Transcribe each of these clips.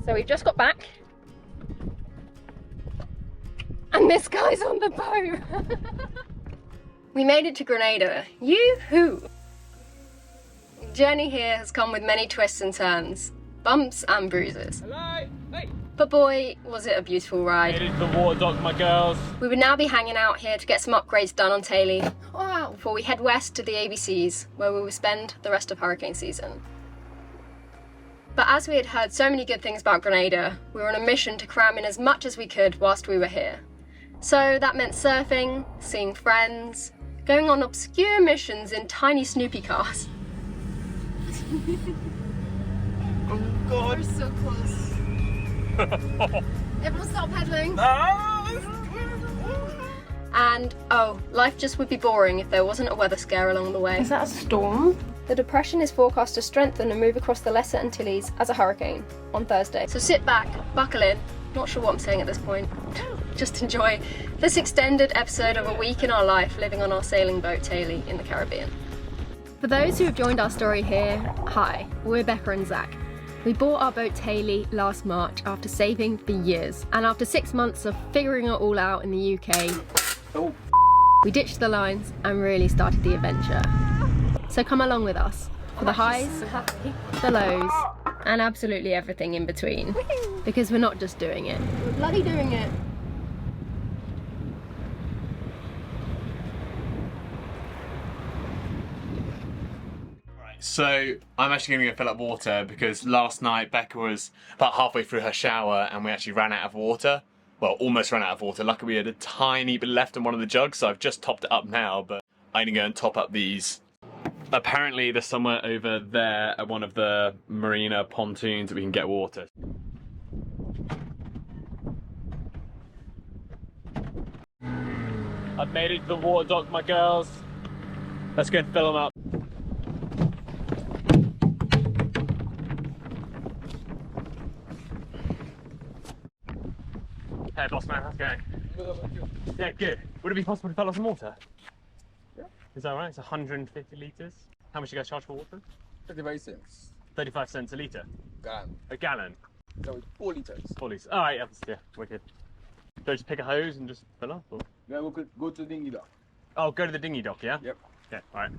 So we've just got back. And this guy's on the boat. We made it to Grenada. Yoo-hoo! The journey here has come with many twists and turns, bumps and bruises. Hello! Hey! But boy, was it a beautiful ride. Made it to the water dock, my girls. We would now be hanging out here to get some upgrades done on Tay-Lee. Wow! Before we head west to the ABCs, where we will spend the rest of hurricane season. But as we had heard so many good things about Grenada, we were on a mission to cram in as much as we could whilst we were here. So that meant surfing, seeing friends, going on obscure missions in tiny Snoopy cars. Oh god. We're so close. Everyone stop pedaling. And oh, life just would be boring if there wasn't a weather scare along the way. Is that a storm? The depression is forecast to strengthen and move across the Lesser Antilles as a hurricane on Thursday. So sit back, buckle in, not sure what I'm saying at this point, just enjoy this extended episode of a week in our life living on our sailing boat Tay-Lee in the Caribbean. For those who have joined our story here, hi, we're Becka and Zach. We bought our boat Tay-Lee last March after saving for years, and after 6 months of figuring it all out in the UK, we ditched the lines and really started the adventure. So come along with us for the highs, the lows, and absolutely everything in between. Because we're not just doing it, we're bloody doing it. So I'm actually going to go fill up water because last night Becca was about halfway through her shower and we actually ran out of water. Well, almost ran out of water. Luckily we had a tiny bit left in one of the jugs, so I've just topped it up now, but I'm going to go and top up these. Apparently there's somewhere over there at one of the marina pontoons that we can get water. I've made it to the water dock, my girls. Let's go and fill them up. Hey boss man, how's it going? Yeah, good. Would it be possible to fill up some water? Yeah. Is that right? It's 150 litres. How much do you guys charge for water? 35 cents. 35 cents a litre. Gallon. A gallon? No, 4 liters. 4 litres. Alright, yeah, wicked. Do I just pick a hose and just fill up? Or? Then we'll go to the dinghy dock. Oh, go to the dinghy dock, yeah? Yep. Yeah, alright.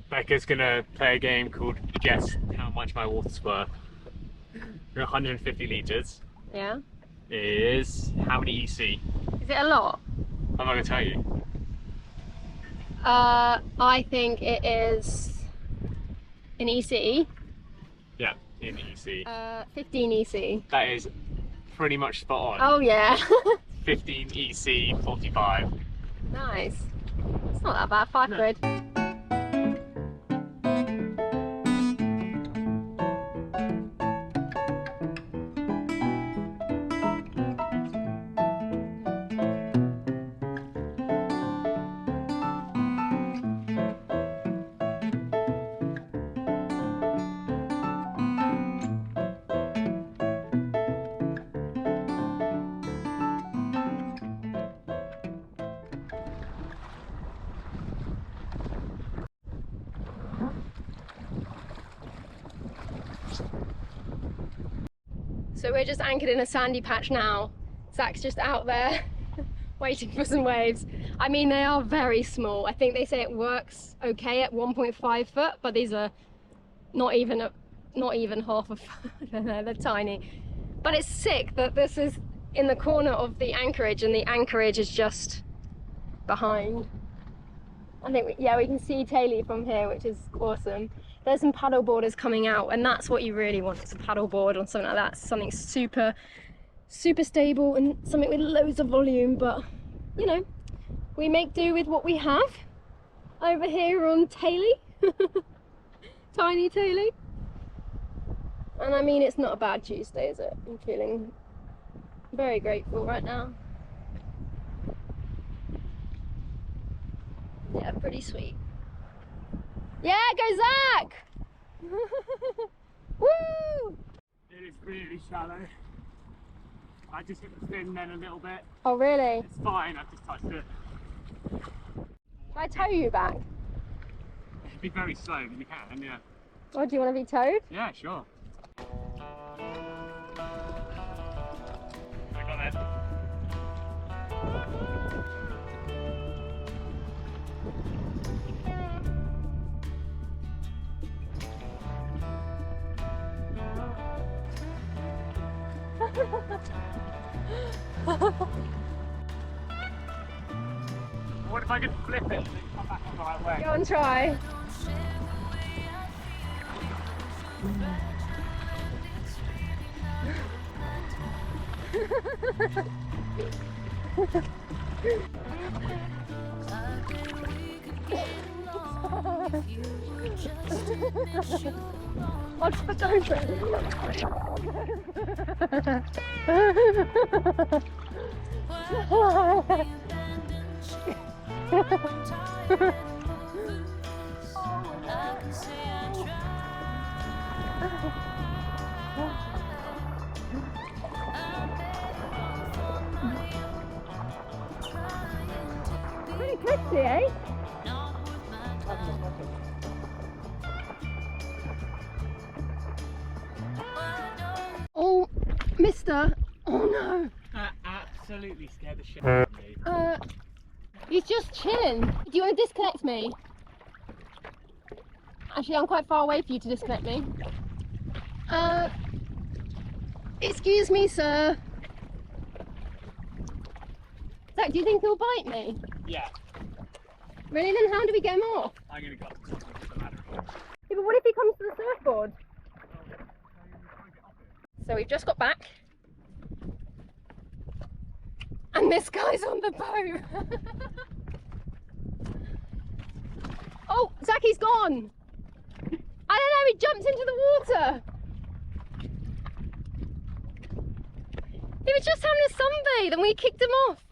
Becca's gonna play a game called Guess How Much My Water's Worth. 150 litres Yeah? is how many EC? Is it a lot? I'm not gonna tell you. I think it is an EC. Yeah, in EC. 15 EC. That is pretty much spot on. Oh yeah. 15 EC 45. Nice. It's not that bad, 5 quid. So we're just anchored in a sandy patch now. Zach's just out there waiting for some waves. I mean, they are very small. I think they say it works okay at 1.5 foot, but these are not even half a foot. They're tiny. But it's sick that this is in the corner of the anchorage and the anchorage is just behind. I think, yeah, we can see Tay-Lee from here, which is awesome. There's some paddle boarders coming out, and that's what you really want, is a paddle board or something like that. Something super stable and something with loads of volume, but you know, we make do with what we have over here on Tay-Lee. Tiny Tay-Lee. And I mean, it's not a bad Tuesday, is it? I'm feeling very grateful right now. Yeah, pretty sweet. Yeah, go Zach! Woo! It is really shallow. I just hit the fin then a little bit. Oh really? It's fine, I've just touched it. Should I tow you back? It'd be very slow, but you can, yeah. Or do you want to be towed? Yeah, sure. I got it. What if I could flip it and then come back on the right way? Go and try. Watch the Pretty crispy, eh? Oh, mister. Oh no. That absolutely scared the shit out of me. He's just chilling. Do you want to disconnect me? Actually, I'm quite far away for you to disconnect me. Excuse me, sir. Zach, do you think he'll bite me? Yeah, Really? Then how do we get him off? I'm gonna go. What's the matter? Yeah, but what if he comes to the surfboard? So we've just got back. And this guy's on the boat. Oh, Zacky's gone. I don't know, he jumped into the water. He was just having a sunbathe and we kicked him off.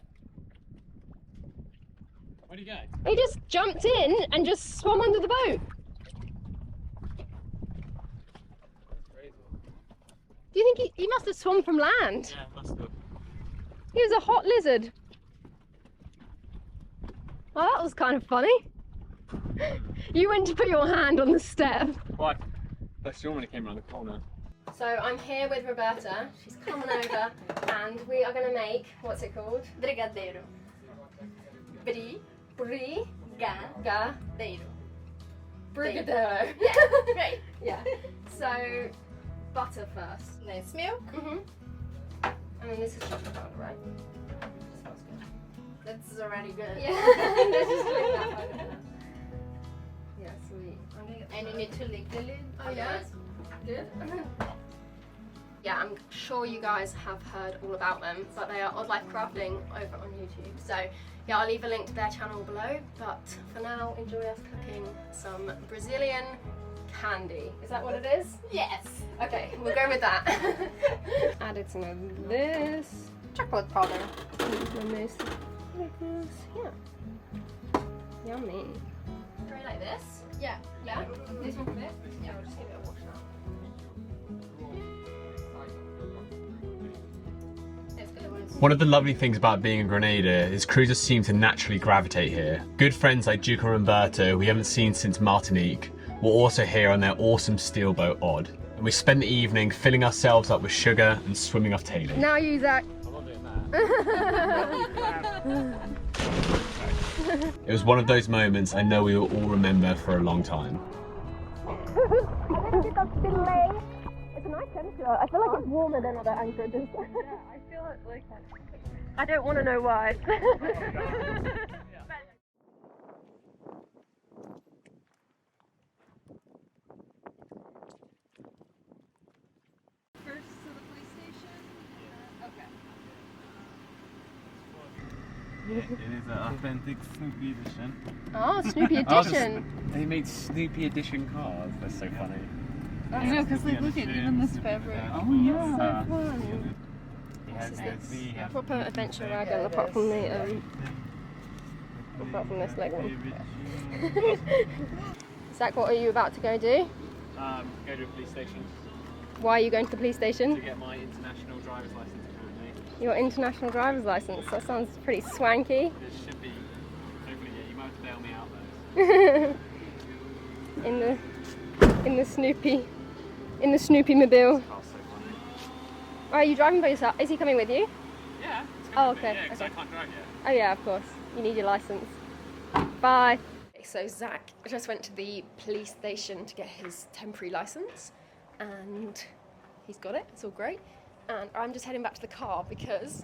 Where'd he go? He just jumped in and just swam under the boat. Do you think he must have swum from land? Yeah, must have. He was a hot lizard. Well, that was kind of funny. You went to put your hand on the step. What? I saw when it came around the corner. So I'm here with Roberta. She's coming over and we are going to make, what's it called? Brigadeiro. Brigadeiro. Brigadeiro. Brigadeiro. Yeah, right. Yeah. So, butter first. Nice milk. And then this is chocolate powder, right? Smells good. That's already good. Yeah. Let's just leave that one there. Yeah, sweet. I'm gonna get And you need to lick the lid. Oh, yeah? Good. Yeah, I'm sure you guys have heard all about them, but they are Odd Life Crafting over on YouTube. So yeah, I'll leave a link to their channel below, but for now, enjoy us cooking some Brazilian candy. Is that what it is? Yes. Okay, we'll go with that. Added some of this. Chocolate powder. Like this. Yeah. Yummy. Try like this? Yeah. Yeah? This one fit? Yeah, we'll just give it a wash now. One of the lovely things about being in Grenada is cruisers seem to naturally gravitate here. Good friends like Duke and Roberto, who we haven't seen since Martinique, were also here on their awesome steelboat Odd. And we spent the evening filling ourselves up with sugar and swimming off Tay-Lee. Now you, Zach. I'm not doing that. It was one of those moments I know we will all remember for a long time. It's a nice temperature. I feel like it's warmer than other anchorages. Yeah, I feel it like that. I don't want to know why. First to the police station? Okay. It is an authentic Snoopy edition. Oh, Snoopy Edition. They made Snoopy Edition cars. That's so funny. I know, because like, look at even this fabric. Oh yeah. So fun. This is proper adventure wagon, apart from this leg one. Zach, what are you about to go do? Go to a police station Why are you going to the police to station? get my international driver's license apparently. Your international driver's license. That sounds pretty swanky. It should be, hopefully, yeah, you might have to bail me out though. in the Snoopy mobile. Oh, so funny. Are you driving by yourself? Is he coming with you? Yeah. It's Oh, gonna be, okay, yeah, 'cause okay. I can't drive yet. Oh yeah, of course. You need your license. Bye. So Zach just went to the police station to get his temporary license, and he's got it. It's all great. And I'm just heading back to the car because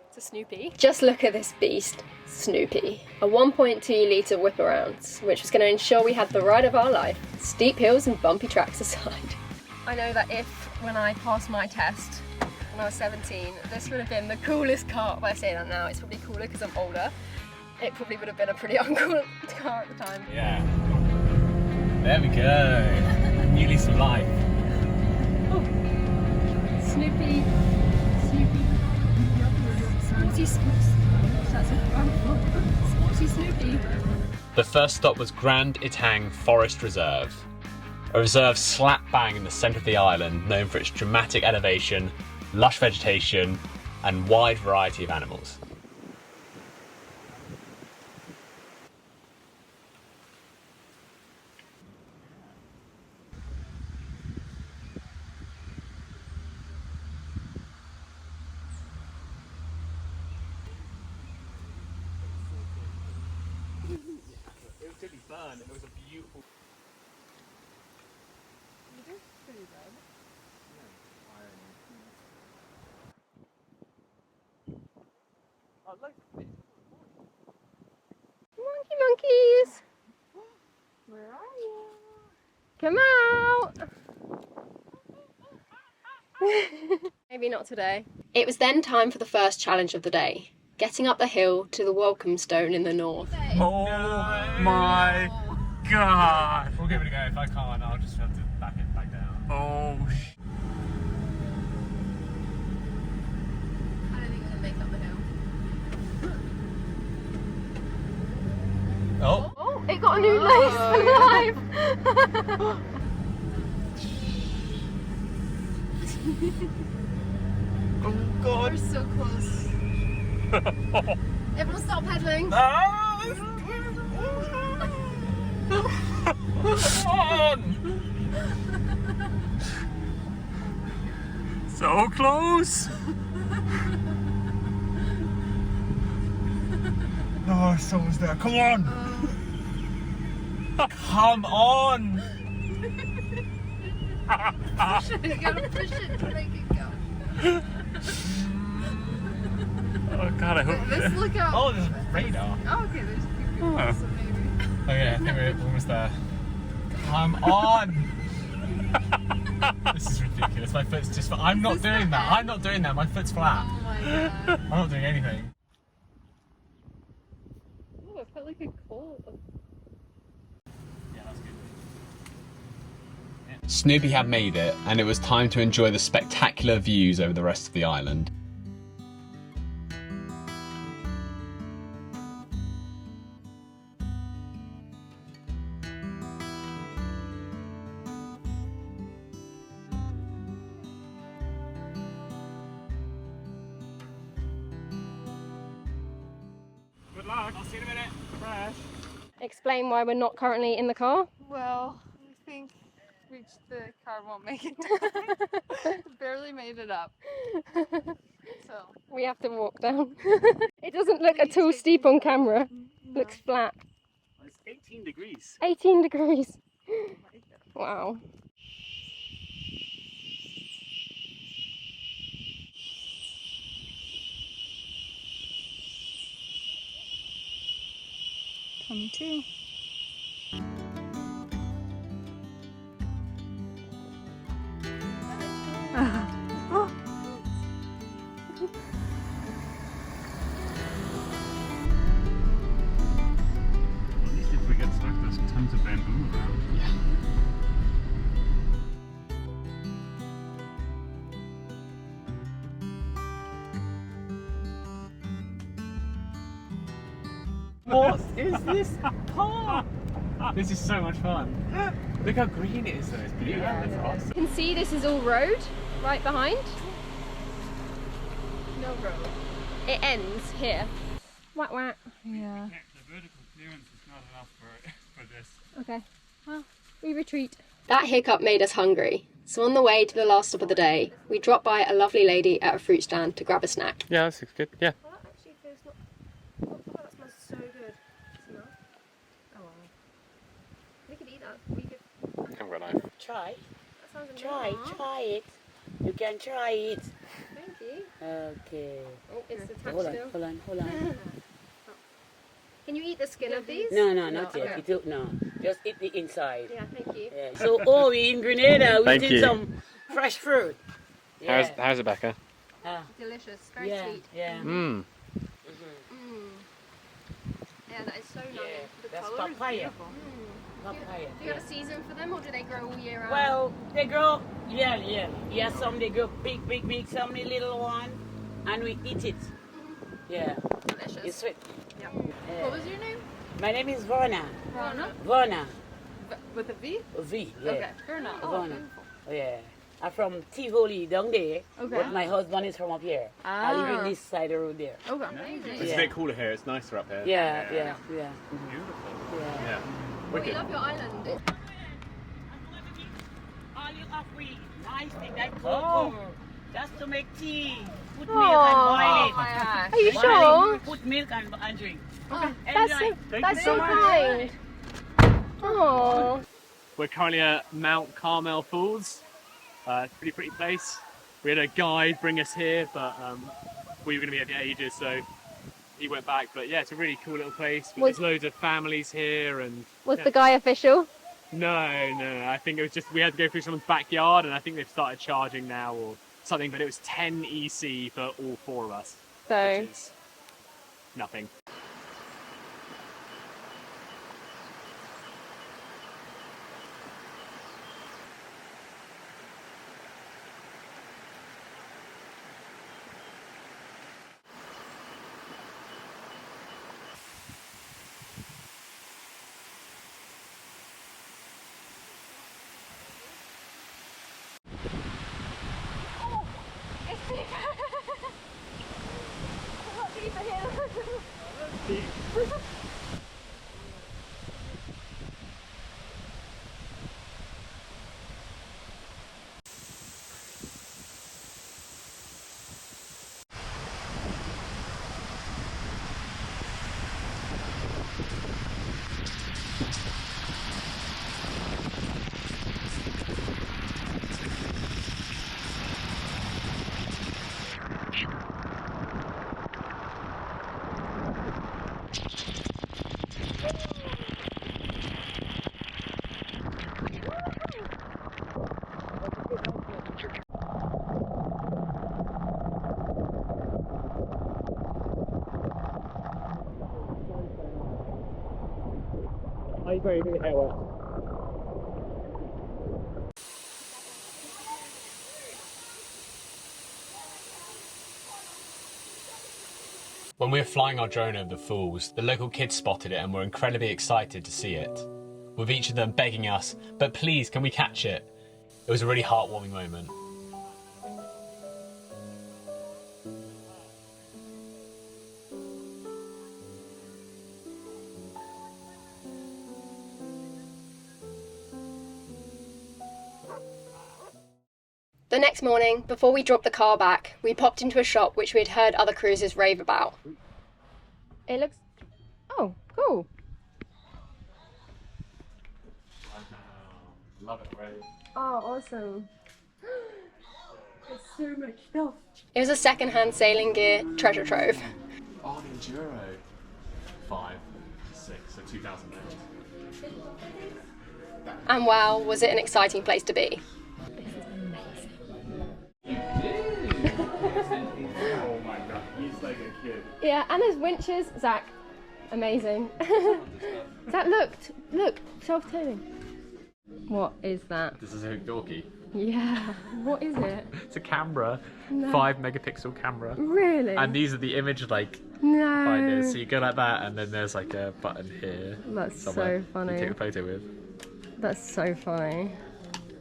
it's a Snoopy. Just look at this beast, Snoopy. A 1.2 litre whip around, which was going to ensure we had the ride of our life, steep hills and bumpy tracks aside. I know that if, when I passed my test when I was 17, this would have been the coolest car. Well, I say that now, it's probably cooler because I'm older. It probably would have been a pretty uncool car at the time. Yeah. There we go. New lease of life. Oh. Snoopy. Sporty Snoopy. The first stop was Grand Itang Forest Reserve. A reserve slap bang in the centre of the island, known for its dramatic elevation, lush vegetation, and wide variety of animals. It was really fun. It was a beautiful. Monkeys! Where are you? Come out! Maybe not today. It was then time for the first challenge of the day. Getting up the hill to the welcome stone in the north. Oh my god! We'll give it a go. If I can't, I'll just have to back it back down. Oh I don't think I'm gonna make up the hill. Oh! Oh, it got a new lace for life! Oh god! We're so close. Everyone stop pedaling. Come on! So close! Oh, someone's there. Come on! Come on! You gotta push it to make it go. Oh god, I hope. Let's look out. Oh, there's a radar. Oh, okay, there's people, Oh. so maybe. Okay, I think we're almost there. Come on! This is ridiculous. My foot's just. I'm not doing that. I'm not doing that. My foot's flat. Oh my god. I'm not doing anything. Oh, it felt like a cold. Yeah, that's good. Snoopy had made it, and it was time to enjoy the spectacular views over the rest of the island. Good luck. I'll see you in a minute. Fresh. Explain why we're not currently in the car. Well, I think the car won't make it. Barely made it up. So. We have to walk down. It doesn't look at all steep on camera. Looks flat. It's 18 degrees. 18 degrees. Wow. Two. At least if we get stuck, there's tons of bamboo around. Yeah. What is this car? This is so much fun. Look how green it is though, it's beautiful. Yeah. That's awesome. You can see this is all road right behind. No road. It ends here. Whack whack. Yeah. The vertical clearance is not enough for this. Okay, well, we retreat. That hiccup made us hungry. So on the way to the last stop of the day, we dropped by a lovely lady at a fruit stand to grab a snack. Yeah, that looks good. Yeah. Well, that actually feels not... Oh, that smells so good. Smell? Oh, wow. We could eat that. We could... I haven't got a knife. Try. That sounds amazing. Try it. You can try it. Thank you. Okay. Oh, it's attached Hold on, still. hold on. Can you eat the skin of these? No, not yet. Okay. You don't, no. Just eat the inside. Yeah, thank you. Yeah. So, we in Grenada, we Thank did you. some fresh fruit. Yeah. How's it, Becca? Delicious. Very yeah, sweet. yeah. Mm. Mmm. Yeah, that is so nice. Yeah, The that's colour is papaya. beautiful. Papaya. Do you have a season for them, or do they grow all year round? Well, they grow, yeah, some they grow big, some the little one, and we eat it. Yeah, delicious. it's sweet. Yeah. Yeah. What was your name? My name is Verna. Rana? Verna. With a V? V, yeah. Okay. Verna. Oh, Verna. beautiful. Yeah. I'm from Teaugukug down there, Okay. but my husband is from up here. I live in this side of the road there. Okay. Amazing. It's Yeah. a bit cooler here, it's nicer up here. Yeah. Beautiful. Yeah. Yeah. We Wicked. love your island. All you have we nice thing like Oh. cocoa. Just to make tea. Put milk Aw. and boil it. gosh. Are you Boil sure? it, Put milk and drink. That's so, Thank that's you so so much. kind. Oh. We're currently at Mount Carmel Falls. Pretty pretty place. We had a guide bring us here, but we were going to be here for ages, so he went back. But yeah, it's a really cool little place. There's loads of families here, and Was yeah. the guy official? No. I think it was just we had to go through someone's backyard, and I think they've started charging now or something. But it was 10 EC for all 4 of us, So, which is nothing. it's deeper. A lot deeper here. When we were flying our drone over the falls, the local kids spotted it and were incredibly excited to see it, with each of them begging us, "But please, can we catch it?" It was a really heartwarming moment. The next morning, before we dropped the car back, we popped into a shop which we had heard other cruisers rave about. It looks... Oh, cool. Love it already. Oh, awesome. There's so much stuff. It was a second-hand sailing gear treasure trove. Oh, the Enduro. 5, 6, so 2008. And wow, was it an exciting place to be. Oh my god, he's like a kid. Yeah, and there's winches. Zach, amazing. Zach, look, self-towing. What is that? This is a dorky. Yeah, what is it? It's a camera, No. 5 megapixel camera. Really? And these are the image like No. Find it. So you go like that, and then there's like a button here. That's somewhere so funny. You take a photo with. That's so funny.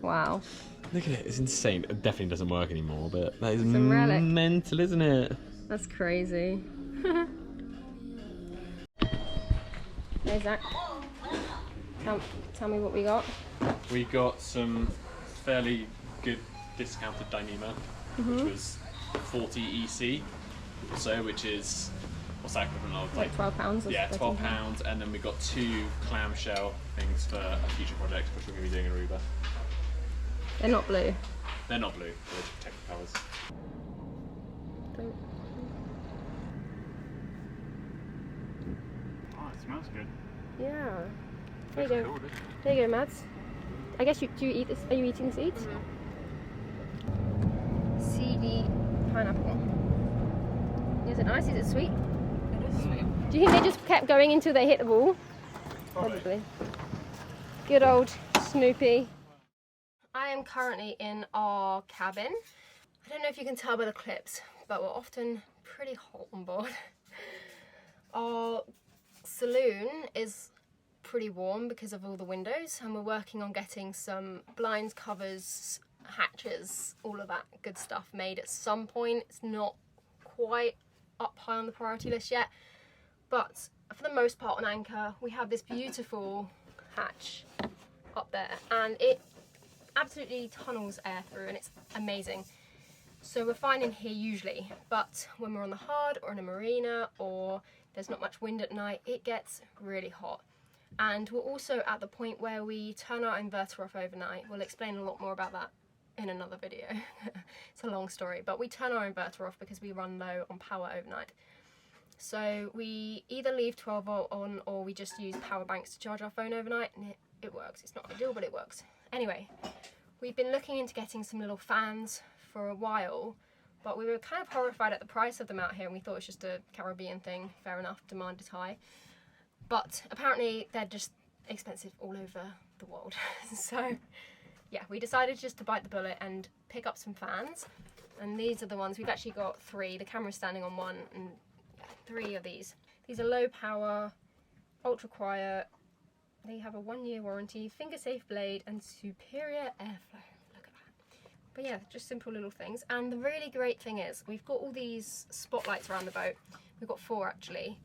Wow. Look at it, it's insane. It definitely doesn't work anymore, but that is It's a relic. mental, isn't it? That's crazy. Hey Zach, tell me what we got. We got some fairly good discounted Dyneema, which was 40 EC, so which is, what's that equivalent of? Like £12 or Yeah, something. £12, and then we got 2 clamshell things for a future project, which we're going to be doing in Aruba. They're not blue. They're not blue, they're just protective colours. Oh, it smells good. Yeah. There you go. There you go, Mads. I guess do you eat this? Are you eating seeds? Seedy pineapple. Is it nice? Is it sweet? It is sweet. Do you think they just kept going until they hit the wall? Probably. Good old Snoopy. I am currently in our cabin. I don't know if you can tell by the clips, but we're often pretty hot on board. Our saloon is pretty warm because of all the windows, and we're working on getting some blinds, covers, hatches, all of that good stuff made at some point. It's not quite up high on the priority list yet, but for the most part on anchor we have this beautiful hatch up there, and it absolutely tunnels air through, and it's amazing. So we're fine in here usually, but when we're on the hard or in a marina or there's not much wind at night, it gets really hot. And we're also at the point where we turn our inverter off overnight. We'll explain a lot more about that in another video. It's a long story, but we turn our inverter off because we run low on power overnight. So we either leave 12 volt on, or we just use power banks to charge our phone overnight, and it works. It's not ideal, but it works. Anyway, we've been looking into getting some little fans for a while, but we were kind of horrified at the price of them out here, and we thought it was just a Caribbean thing. Fair enough, demand is high. But apparently they're just expensive all over the world. So yeah, we decided just to bite the bullet and pick up some fans. And these are the ones, we've actually got 3. The camera's standing on one, and 3 of these. These are low power, ultra quiet. They have a 1-year warranty, finger safe blade, and superior airflow. Look at that. But yeah, just simple little things. And the really great thing is, we've got all these spotlights around the boat. We've got 4 actually.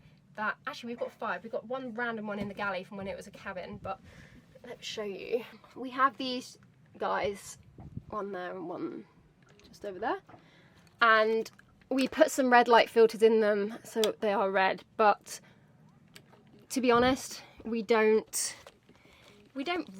Actually we've got 5. We've got one random one in the galley from when it was a cabin, but let me show you. We have these guys, one there and one just over there. And we put some red light filters in them so they are red, but to be honest, we don't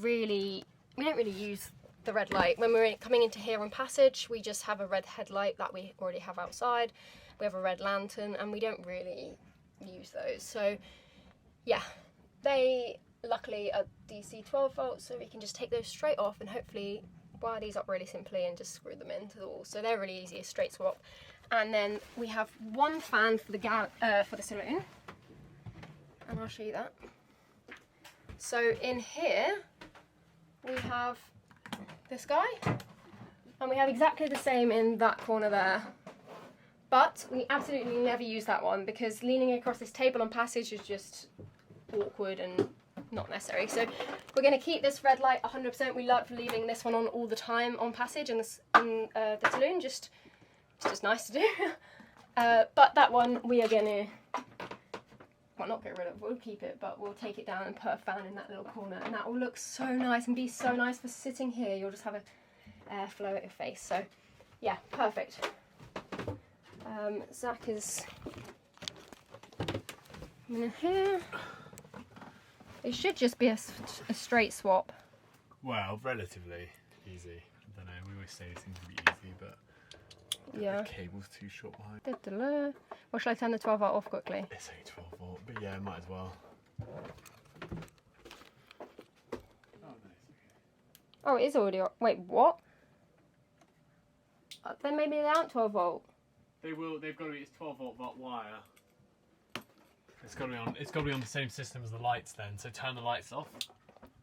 really use the red light. When we're coming into here on passage, we just have a red headlight that we already have outside. We have a red lantern, and we don't really use those. So yeah, they luckily are DC 12 volts, so we can just take those straight off and hopefully wire these up really simply and just screw them into the wall. So they're really easy, a straight swap. And then we have one fan for the saloon, and I'll show you that. So in here we have this guy, and we have exactly the same in that corner there. But we absolutely never use that one because leaning across this table on passage is just awkward and not necessary. So we're going to keep this red light 100%. We love leaving this one on all the time on passage and in the saloon. It's just nice to do. But that one we are going to, well, not get rid of, we'll keep it, but we'll take it down and put a fan in that little corner, and that will look so nice and be so nice for sitting here. You'll just have a airflow at your face. So yeah, perfect. Zach is in here. It should just be a straight swap. Well, relatively easy. I don't know, we always say it seems to be easy, but Yeah. the cable's too short behind. Or shall I turn the 12 volt off quickly? It's only 12 volt, but yeah, might as well. Oh, it is already on. Wait, what? Then maybe they aren't 12 volt. They've got to be, it's 12 volt wire. It's got to be on the same system as the lights then, so turn the lights off.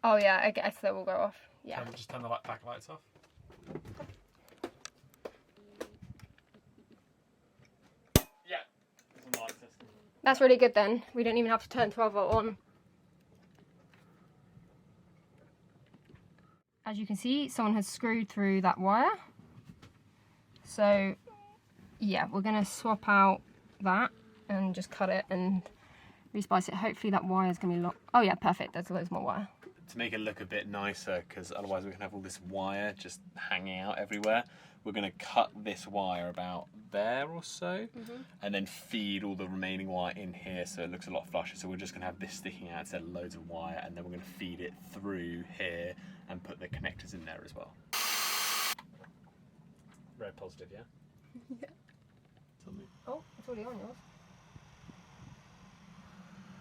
Oh yeah, I guess they will go off. Yeah. Just turn the back lights off. Yeah, it's on the light system. That's really good then. We don't even have to turn 12 volt on. As you can see, someone has screwed through that wire. So yeah, we're gonna swap out that and just cut it and resplice it. Hopefully that wire is gonna be locked. Oh yeah, perfect, there's loads more wire. To make it look a bit nicer, because otherwise we can have all this wire just hanging out everywhere, we're going to cut this wire about there or so, and then feed all the remaining wire in here so it looks a lot flusher. So we're just going to have this sticking out instead of loads of wire, and then we're going to feed it through here and put the connectors in there as well. Very positive, yeah? Yeah. Oh, it's already on yours.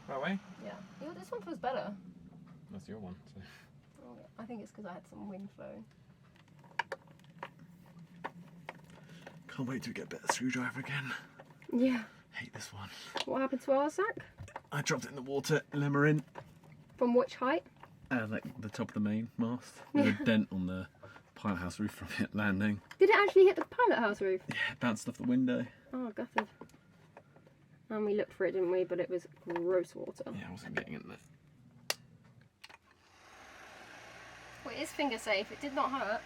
Right away? Yeah. This one feels better. That's your one. So. Oh, I think it's because I had some wind flowing. Can't wait to get a better screwdriver again. Yeah. Hate this one. What happened to ours, Zach? I dropped it in the water, limmering. From which height? Like the top of the main mast. There's a dent on the pilot house roof from it landing. Did it actually hit the pilot house roof? Yeah, it bounced off the window. Oh, gutted. And we looked for it, didn't we? But it was gross water. Yeah, I wasn't getting in there. Well, it is finger safe. It did not hurt.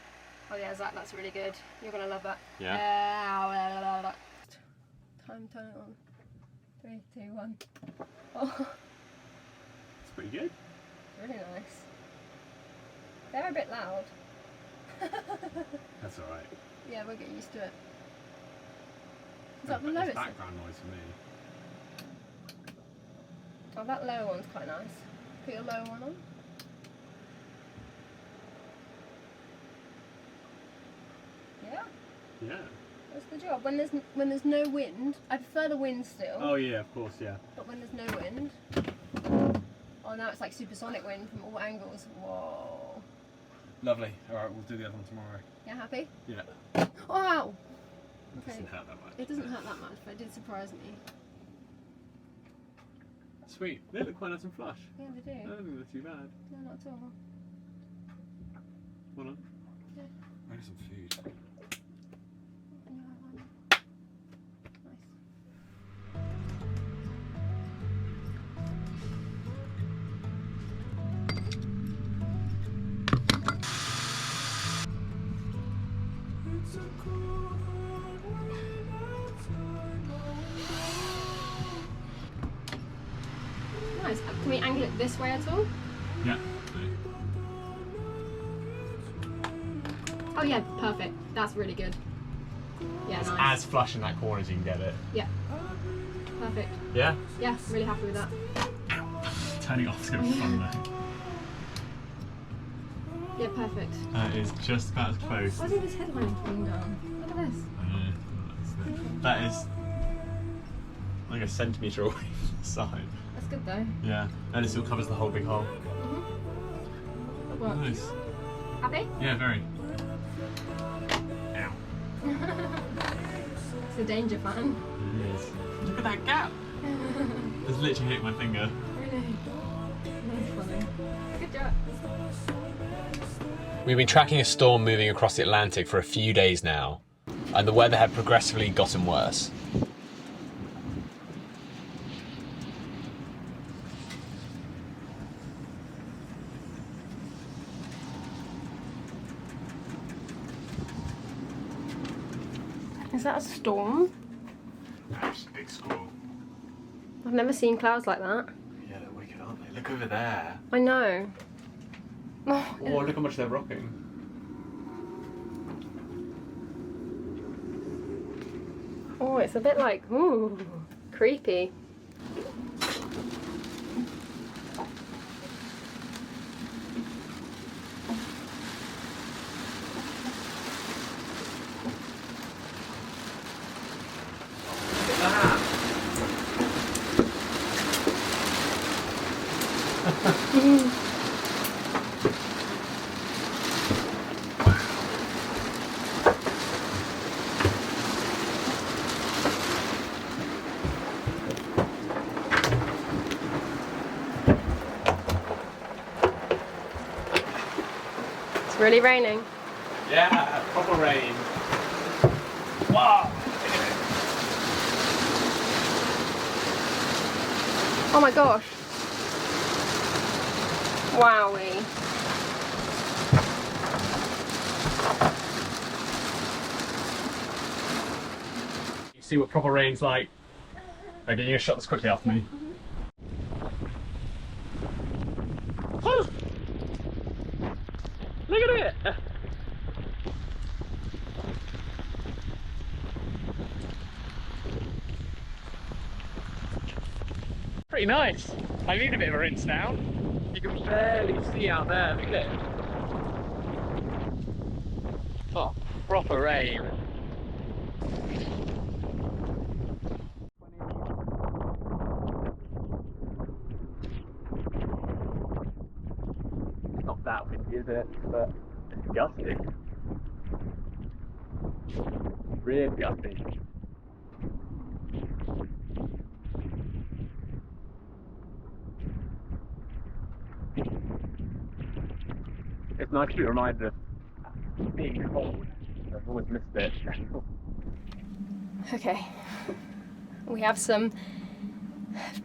Oh yeah, Zach, that's really good. You're gonna love that. Yeah. Time, turn it on. 3, 2, 1. Oh, It's pretty good. really nice. They're a bit loud. That's alright. Yeah, we'll get used to it. Is that the lowest? Background noise for me. Oh, that lower one's quite nice. Put your lower one on. Yeah, Yeah. that's the job. When there's no wind, I prefer the wind still. Oh yeah, of course, yeah. But when there's no wind, oh now it's like supersonic wind from all angles. Whoa. Lovely. Alright, we'll do the other one tomorrow. Yeah, happy? Yeah. Oh, wow. It Okay. doesn't hurt that much. It doesn't hurt that much, but it did surprise me. Sweet. They look quite nice and flush. Yeah, they I do. don't think they're too bad. No, not at all. Hold on. Yeah. I need some food. Yeah, nice. Nice. Can we angle it this way at all? Yeah. Oh yeah, perfect. That's really good. Yeah, It's nice. as flush in that corner as you can get it. Yeah. Perfect. Yeah? Yeah, really happy with that. Turning off is going to be fun though. Yeah, perfect. That is just about as close. Why is this headline falling down? Look at this. That is like a centimetre away from the side. That's good though. Yeah. And it still covers the whole big hole. That works. Nice. Happy? Yeah, very. Ow. It's a danger fan. It is. Look at that gap. It's literally hit my finger. Really? That's funny. Good job. We've been tracking a storm moving across the Atlantic for a few days now, and the weather had progressively gotten worse. Is that a storm? That's a big squall. I've never seen clouds like that. Yeah, they're wicked, aren't they? Look over there. I know. Oh, Oh, look how much they're rocking. oh, it's a bit like, ooh, creepy. It's really raining. Yeah, proper rain. Wow. Oh my gosh. Wowee. You see what proper rain's like. Okay, you're gonna shut this quickly after me. Oh! Look at it! Pretty nice. I need a bit of a rinse down. You can barely see out there, look at it. Oh, proper rain. Not that windy, is it? But it's gusty. Really gusty. It's nice to be reminded of being cold. I've always missed it. Okay. We have some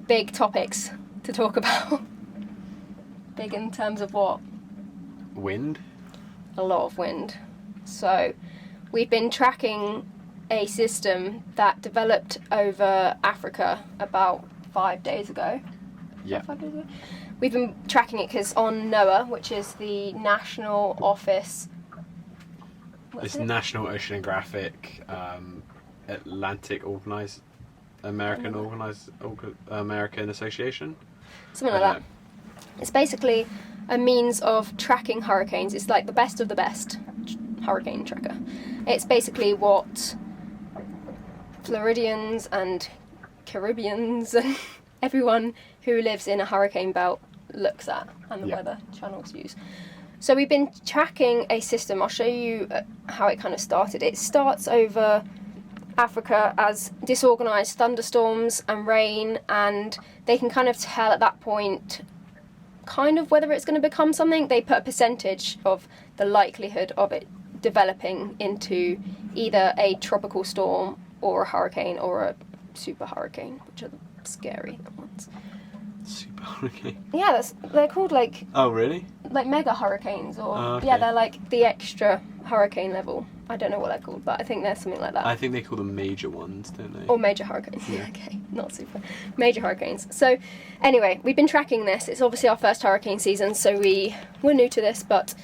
big topics to talk about. Big in terms of what? Wind? A lot of wind. So we've been tracking a system that developed over Africa about 5 days ago. Yeah. 5 days ago? We've been tracking it because on NOAA, which is the National Office... It's National Oceanographic Atlantic American Association. Something like that. It's basically a means of tracking hurricanes. It's like the best of the best hurricane tracker. It's basically what Floridians and Caribbeans and everyone who lives in a hurricane belt looks at and the weather channels use. So we've been tracking a system. I'll show you how it kind of started. It starts over Africa as disorganised thunderstorms and rain, and they can kind of tell at that point kind of whether it's going to become something. They put a percentage of the likelihood of it developing into either a tropical storm or a hurricane or a super hurricane, which are the scary ones. Super hurricane? Yeah, they're called like... Oh, really? Like mega hurricanes, or... Oh, okay. Yeah, they're like the extra hurricane level. I don't know what they're called, but I think they're something like that. I think they call them major ones, don't they? Or major hurricanes. Yeah. Okay, not super. Major hurricanes. So, anyway, we've been tracking this. It's obviously our first hurricane season, so we're new to this, but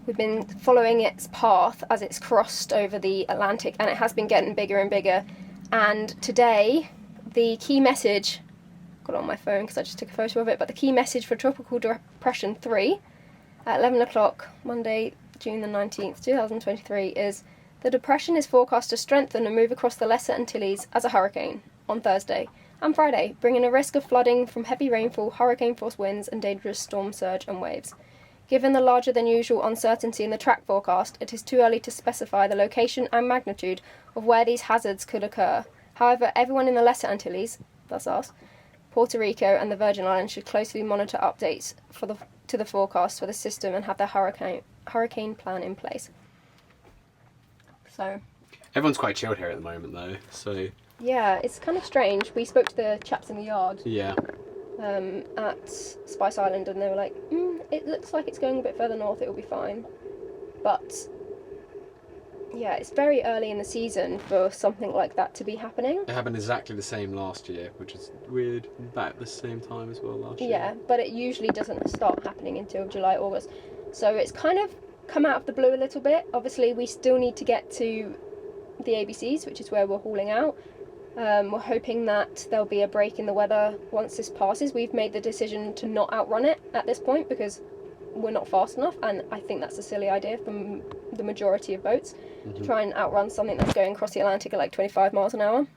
we've been following its path as it's crossed over the Atlantic, and it has been getting bigger and bigger. And today, the key message... got it on my phone because I just took a photo of it, but the key message for Tropical Depression 3 at 11 o'clock, Monday, June the 19th, 2023, is the depression is forecast to strengthen and move across the Lesser Antilles as a hurricane on Thursday and Friday, bringing a risk of flooding from heavy rainfall, hurricane-force winds and dangerous storm surge and waves. Given the larger than usual uncertainty in the track forecast, it is too early to specify the location and magnitude of where these hazards could occur. However, everyone in the Lesser Antilles, that's us, Puerto Rico and the Virgin Islands should closely monitor updates to the forecast for the system and have their hurricane plan in place. So Everyone's quite chilled here at the moment, though. So yeah, it's kind of strange. We spoke to the chaps in the yard. Yeah. At Spice Island, and they were like, it looks like it's going a bit further north. It will be fine, but yeah, it's very early in the season for something like that to be happening. It happened exactly the same last year, which is weird. About the same time as well last year. Yeah, but it usually doesn't start happening until July, August. So it's kind of come out of the blue a little bit. Obviously, we still need to get to the ABCs, which is where we're hauling out. We're hoping that there'll be a break in the weather once this passes. We've made the decision to not outrun it at this point because we're not fast enough, and I think that's a silly idea from the majority of boats, to try and outrun something that's going across the Atlantic at like 25 miles an hour.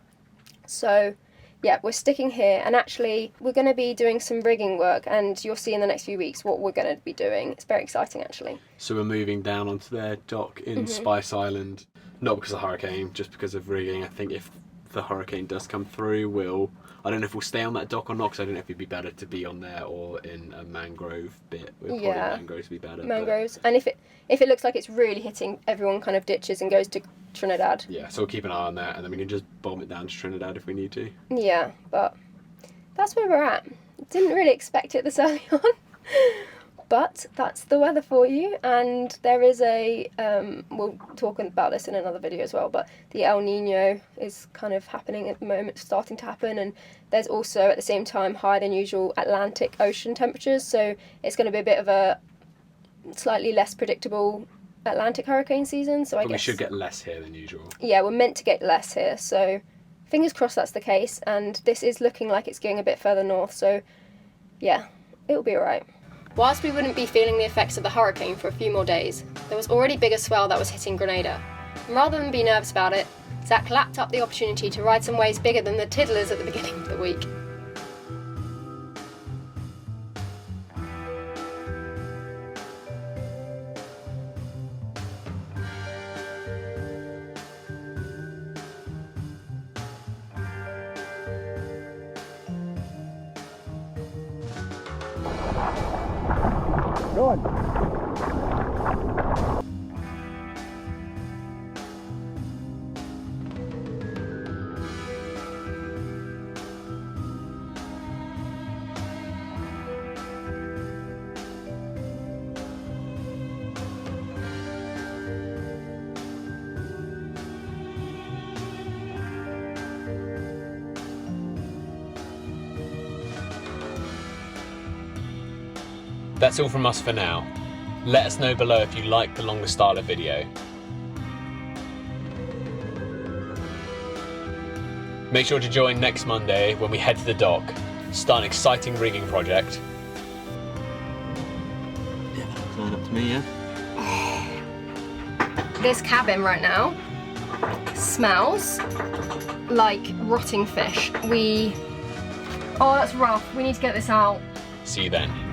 So yeah, we're sticking here, and actually we're going to be doing some rigging work, and you'll see in the next few weeks what we're going to be doing. It's very exciting, actually. So we're moving down onto their dock in Spice Island, not because of hurricane, just because of rigging. I think if the hurricane does come through, I don't know if we'll stay on that dock or not, because I don't know if it'd be better to be on there or in a mangrove bit. Probably mangroves would be better. Mangroves, and if it looks like it's really hitting, everyone kind of ditches and goes to Trinidad. Yeah, so we'll keep an eye on that, and then we can just bomb it down to Trinidad if we need to. Yeah, but that's where we're at. Didn't really expect it this early on. But that's the weather for you, and there is a, we'll talk about this in another video as well, but the El Nino is kind of happening at the moment, starting to happen, and there's also at the same time higher than usual Atlantic Ocean temperatures, so it's going to be a bit of a slightly less predictable Atlantic hurricane season, so I guess... we should get less here than usual. Yeah, we're meant to get less here, so fingers crossed that's the case, and this is looking like it's going a bit further north, so yeah, it'll be alright. Whilst we wouldn't be feeling the effects of the hurricane for a few more days, there was already bigger swell that was hitting Grenada. And rather than be nervous about it, Zach lapped up the opportunity to ride some waves bigger than the tiddlers at the beginning of the week. Go on. That's all from us for now. Let us know below if you like the longer style of video. Make sure to join next Monday when we head to the dock, start an exciting rigging project. Yeah, that looks up to me, yeah? This cabin right now smells like rotting fish. Oh, that's rough. We need to get this out. See you then.